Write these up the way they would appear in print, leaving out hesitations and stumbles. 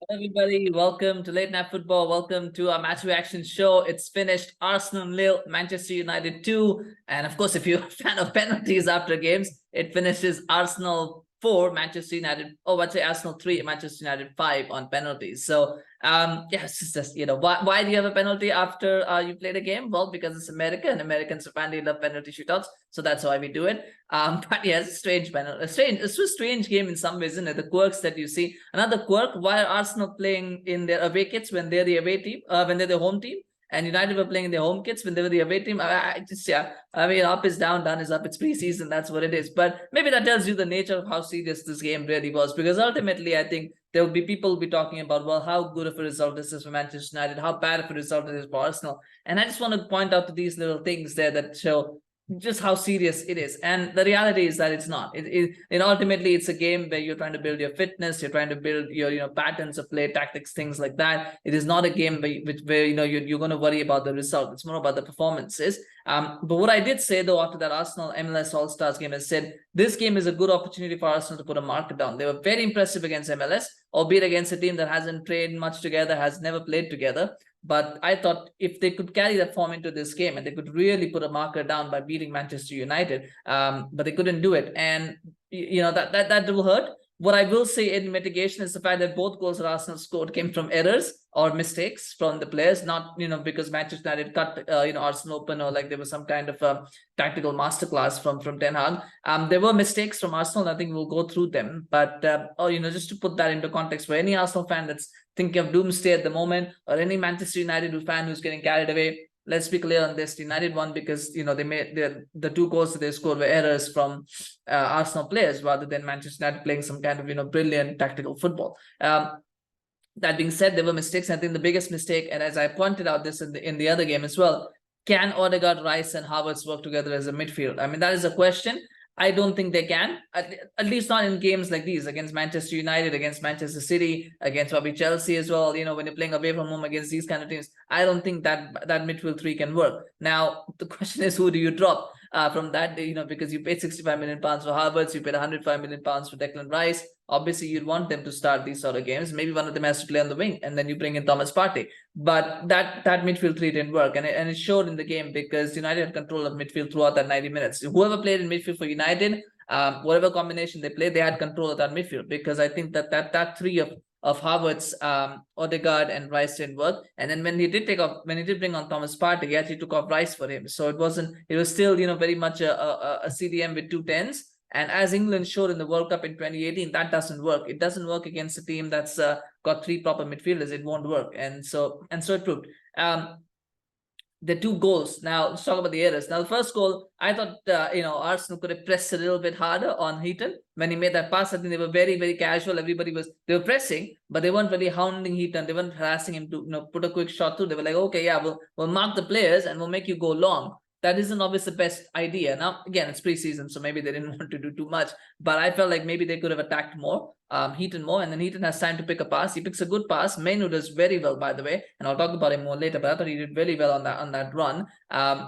Hello everybody, welcome to Late Night Football. Welcome to our match reaction show. It's finished Arsenal 0, Manchester United 2. And of course, if you're a fan of penalties after games, it finishes Arsenal 4, Manchester United, I'd say Arsenal 3, Manchester United 5 on penalties. So, it's just, why do you have a penalty after you played a game? Well, because it's America and Americans apparently love penalty shootouts. So that's why we do it. But yeah, it's a strange penalty. It's a strange game in some ways, isn't it? The quirks that you see. Another quirk, why are Arsenal playing in their away kits when they're the away team, when they're the home team? And United were playing in their home kits when they were the away team. I mean, up is down, down is up. It's preseason, that's what it is. But maybe that tells you the nature of how serious this game really was. Because ultimately, I think there will be people will be talking about, well, how good of a result this is for Manchester United, how bad of a result it is for Arsenal. And I just want to point out to these little things there that show just how serious it is. And the reality is that it's not. Ultimately, it's a game where you're trying to build your fitness, you're trying to build your patterns of play, tactics, things like that. It is not a game where you're going to worry about the result. It's more about the performances. But what I did say though after that Arsenal MLS All Stars game, I said this game is a good opportunity for Arsenal to put a marker down. They were very impressive against MLS, albeit against a team that hasn't trained much together, has never played together. But I thought if they could carry that form into this game and they could really put a marker down by beating Manchester United, but they couldn't do it. And, that will hurt. What I will say in mitigation is the fact that both goals that Arsenal scored came from errors or mistakes from the players, not, because Manchester United cut, Arsenal open or like there was some kind of tactical masterclass from Ten Hag. There were mistakes from Arsenal. I think we'll go through them. But, just to put that into context for any Arsenal fan that's thinking of doomsday at the moment, or any Manchester United fan who's getting carried away, let's be clear on this. United won because they made the two goals that they scored were errors from Arsenal players rather than Manchester United playing some kind of brilliant tactical football. That being said, there were mistakes. I think the biggest mistake, and as I pointed out this in the other game as well, can Odegaard, Rice, and Havertz work together as a midfield? I mean, that is a question. I don't think they can, at least not in games like these, against Manchester United, against Manchester City, against probably Chelsea as well. When you're playing away from home against these kind of teams, I don't think that midfield three can work. Now, the question is, who do you drop from that? Because you paid £65 million for Havertz, you paid £105 million for Declan Rice. Obviously, you'd want them to start these sort of games. Maybe one of them has to play on the wing, and then you bring in Thomas Partey. But that midfield three didn't work, and it showed in the game because United had control of midfield throughout that 90 minutes. Whoever played in midfield for United, whatever combination they played, they had control of that midfield, because I think that three of Havertz, Odegaard, and Rice didn't work. And then when he did bring on Thomas Partey, he actually took off Rice for him. So it was still very much a CDM with two tens. And as England showed in the World Cup in 2018, that doesn't work. It doesn't work against a team that's got three proper midfielders. It won't work. And so it proved. The two goals. Now, let's talk about the errors. Now, the first goal, I thought, Arsenal could have pressed a little bit harder on Heaton. When he made that pass, I think they were very, very casual. They were pressing, but they weren't really hounding Heaton. They weren't harassing him to, put a quick shot through. They were like, okay, yeah, we'll mark the players and we'll make you go long. That isn't obviously the best idea. Now, again, it's preseason, so maybe they didn't want to do too much. But I felt like maybe they could have attacked more, Heaton more, and then Heaton has time to pick a pass. He picks a good pass. Mainoo does very well, by the way, and I'll talk about him more later. But I thought he did very well on that run.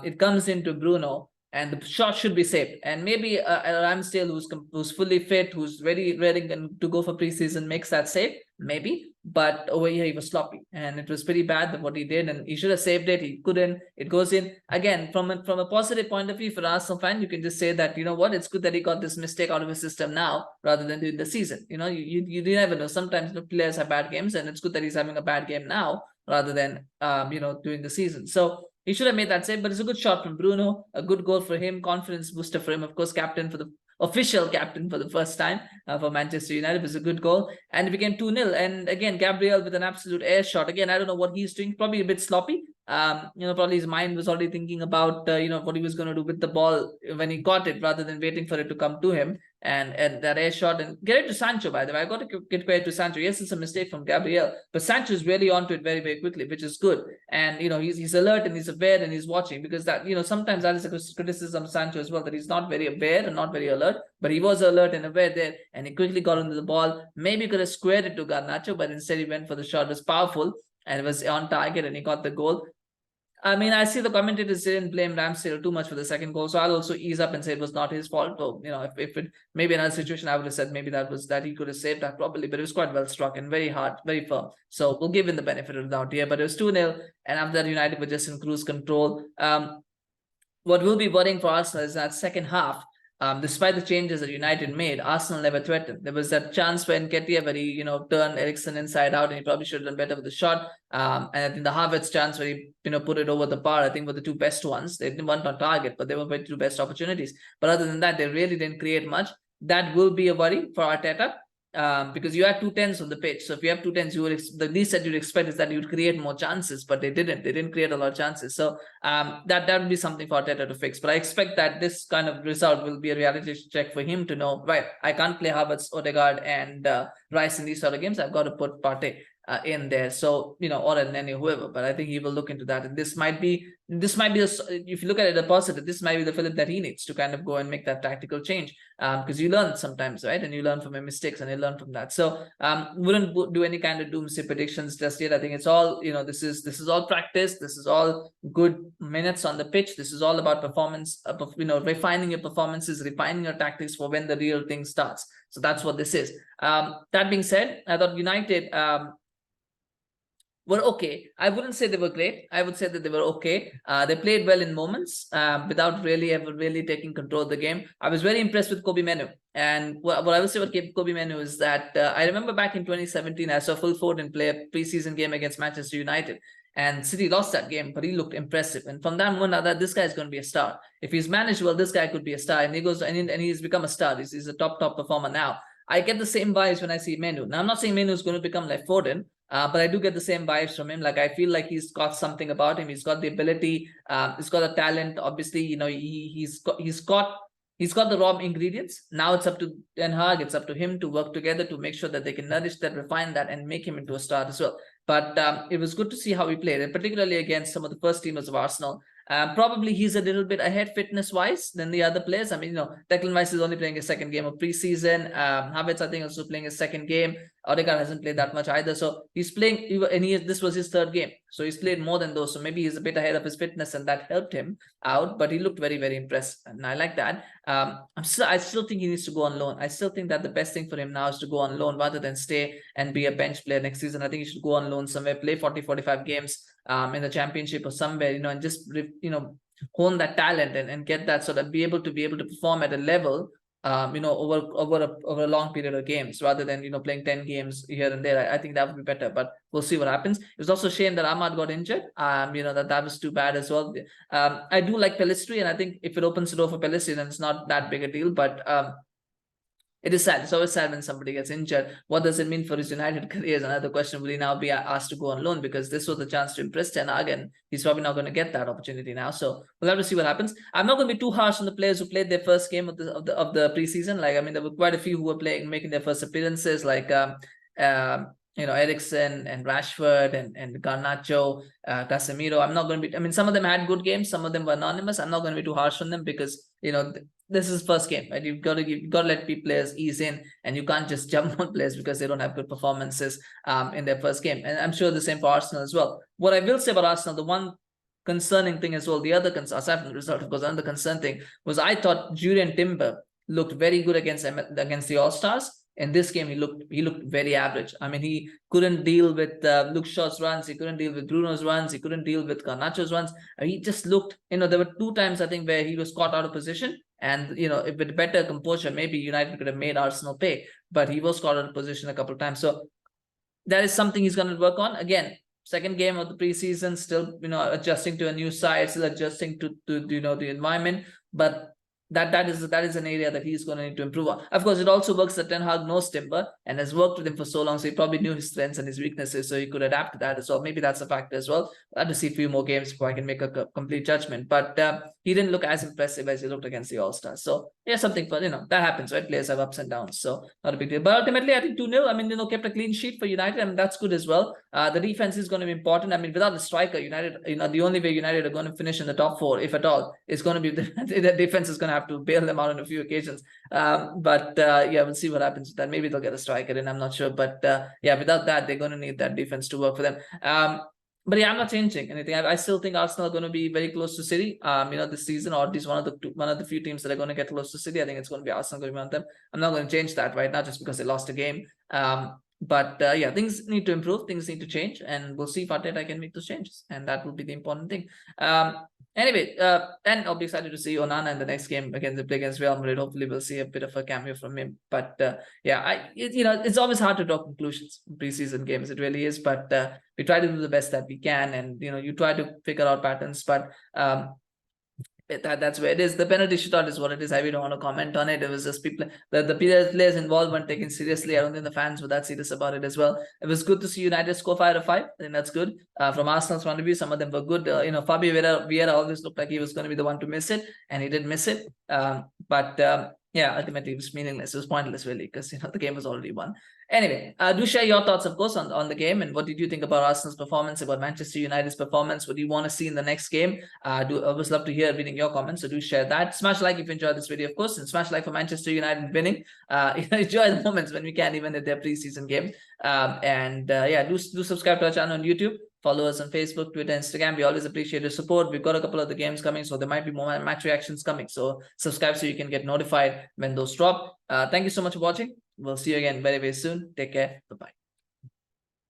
It comes into Bruno, and the shot should be saved. And maybe Ramsdale, who's fully fit, who's ready to go for preseason, makes that save. Maybe, but over here he was sloppy, and it was pretty bad what he did, and he should have saved it. He couldn't. It goes in again from a positive point of view for an Arsenal fan. You can just say that it's good that he got this mistake out of his system now rather than during the season. You never know. Sometimes players have bad games, and it's good that he's having a bad game now rather than during the season. So he should have made that save, but it's a good shot from Bruno, a good goal for him, confidence booster for him. Of course, official captain for the first time for Manchester United. It was a good goal, and it became 2-0. And again, Gabriel with an absolute air shot. Again, I don't know what he's doing. Probably a bit sloppy. Probably his mind was already thinking about what he was going to do with the ball when he got it, rather than waiting for it to come to him. And that air shot, and get it to Sancho, by the way. I got to get credit to Sancho. Yes, it's a mistake from Gabriel, but Sancho is really onto it very, very quickly, which is good. And he's alert and he's aware and he's watching, because that sometimes that is a criticism of Sancho as well, that he's not very aware and not very alert. But he was alert and aware there, and he quickly got into the ball. Maybe could have squared it to Garnacho, but instead he went for the shot. It was powerful and it was on target, and he got the goal. I mean, I see the commentators didn't blame Ramsdale too much for the second goal, so I'll also ease up and say it was not his fault. Though, if it maybe another situation, I would have said maybe that he could have saved that probably, but it was quite well struck and very hard, very firm. So we'll give him the benefit of the doubt here. But it was 2-0, and after that, United were just in cruise control. What will be worrying for Arsenal is that second half. Despite the changes that United made, Arsenal never threatened. There was that chance for Nketiah where he, turned Eriksen inside out, and he probably should have done better with the shot. And I think the Havertz chance where he, put it over the bar, I think were the two best ones. They weren't on target, but they were the two best opportunities. But other than that, they really didn't create much. That will be a worry for Arteta. Because you had 2-10s on the pitch. So if you have 2-10s, the least that you'd expect is that you'd create more chances, but they didn't. They didn't create a lot of chances. So that would be something for Arteta to fix. But I expect that this kind of result will be a reality check for him to know, right, I can't play Havertz, Odegaard, and Rice in these sort of games. I've got to put Partey in there. So, or any whoever. But I think he will look into that. And this might be, if you look at it a positive, this might be the fillip that he needs to kind of go and make that tactical change. Because you learn sometimes, right? And you learn from your mistakes and you learn from that. So wouldn't do any kind of doomsday predictions just yet. I think it's all, this is all practice. This is all good minutes on the pitch. This is all about performance, refining your performances, refining your tactics for when the real thing starts. So that's what this is. That being said, I thought United were okay. I wouldn't say they were great. I would say that they were okay. They played well in moments without ever really taking control of the game. I was very impressed with Mainoo. And what I will say about Mainoo is that I remember back in 2017, I saw Phil Foden play a preseason game against Manchester United. And City lost that game, but he looked impressive. And from that moment, I thought this guy is going to be a star. If he's managed well, this guy could be a star. And he goes and he's become a star. He's a top performer now. I get the same vibes when I see Mainoo. Now, I'm not saying Mainoo is going to become like Foden, but I do get the same vibes from him. Like, I feel like he's got something about him. He's got the ability. He's got the talent. Obviously, he's got the raw ingredients. Now it's up to Ten Hag. It's up to him to work together to make sure that they can nourish that, refine that, and make him into a star as well. But it was good to see how he played, and particularly against some of the first teamers of Arsenal. Probably he's a little bit ahead fitness-wise than the other players. I mean, Declan Rice is only playing his second game of preseason. Havertz, I think, also playing his second game. Odegaard hasn't played that much either. So he's playing, and this was his third game. So he's played more than those. So maybe he's a bit ahead of his fitness, and that helped him out. But he looked very, very impressed, and I like that. I still think he needs to go on loan. I still think that the best thing for him now is to go on loan rather than stay and be a bench player next season. I think he should go on loan somewhere, play 40-45 games in the championship or somewhere, and just hone that talent and get that, so that be able to perform at a level over a long period of games, rather than playing 10 games here and there. I think that would be better, but we'll see what happens. It was also a shame that Ahmad got injured. That was too bad as well. I do like Pellistri, and I think if it opens the door for Pellistri, then it's not that big a deal, but it is sad. It's always sad when somebody gets injured. What does it mean for his United career is another question. Will he now be asked to go on loan? Because this was the chance to impress Ten Hag, and he's probably not going to get that opportunity now. So we'll have to see what happens. I'm not going to be too harsh on the players who played their first game of the preseason. Like, I mean, there were quite a few who were making their first appearances, like Eriksen and Rashford and Garnacho, Casemiro. I'm not going to be. I mean, some of them had good games. Some of them were anonymous. I'm not going to be too harsh on them because this is first game, right? You've got to let players ease in, and you can't just jump on players because they don't have good performances in their first game. And I'm sure the same for Arsenal as well. What I will say about Arsenal, the one concerning thing as well, the other concern, aside from the result, of course, another concern thing was I thought Julian Timber looked very good against the All-Stars. In this game, he looked very average. I mean, he couldn't deal with Luke Shaw's runs. He couldn't deal with Bruno's runs. He couldn't deal with Garnacho's runs. He just looked, there were 2 times, I think, where he was caught out of position. And, with better composure, maybe United could have made Arsenal pay. But he was caught out of position a couple of times. So that is something he's going to work on. Again, second game of the preseason, still, adjusting to a new side, still adjusting to the environment. But that is an area that he's going to need to improve on. Of course, it also works that Ten Hag knows Timber and has worked with him for so long, so he probably knew his strengths and his weaknesses, so he could adapt to that as well. Maybe that's a factor as well. I'll have to see a few more games before I can make a complete judgment. But he didn't look as impressive as he looked against the All-Stars. So yeah, something for that happens, right? Players have ups and downs, so not a big deal. But ultimately, I think 2-0. I mean, kept a clean sheet for United, and that's good as well. The defense is going to be important. I mean, without a striker, United, the only way United are going to finish in the top 4, if at all, is going to be the defense is going to have to bail them out on a few occasions. Yeah, we'll see what happens with that. Maybe they'll get a striker in, I'm not sure. But yeah, without that, they're going to need that defense to work for them. But yeah, I'm not changing anything. I still think Arsenal are going to be very close to City. This season, or at least one of the few teams that are going to get close to City. I think it's going to be Arsenal going to be on them. I'm not going to change that right now just because they lost a game. But yeah, things need to improve. Things need to change, and we'll see if Arteta can make those changes, and that will be the important thing. Anyway, and I'll be excited to see Onana in the next game against Real Madrid. Hopefully, we'll see a bit of a cameo from him. But yeah, it's always hard to draw conclusions in preseason games. It really is. But we try to do the best that we can, and you try to figure out patterns. But that's where it is. The penalty shootout is what it is. I really don't want to comment on it. It was just people, the players involved weren't taken seriously. I don't think the fans were that serious about it as well. It was good to see United score 5-5. I think that's good. From Arsenal's point of view, some of them were good. Fabio Vieira always looked like he was going to be the one to miss it, and he did miss it. Yeah, ultimately it was meaningless. It was pointless, really, because the game was already won. Anyway, do share your thoughts, of course, on the game, and what did you think about Arsenal's performance, about Manchester United's performance? What do you want to see in the next game? I always love to hear reading your comments, so do share that. Smash like if you enjoyed this video, of course, and smash like for Manchester United winning. Enjoy the moments when we can, even at their preseason game. Yeah, do subscribe to our channel on YouTube. Follow us on Facebook, Twitter, Instagram. We always appreciate your support. We've got a couple of the games coming, so there might be more match reactions coming. So subscribe so you can get notified when those drop. Thank you so much for watching. We'll see you again very, very soon. Take care. Bye-bye.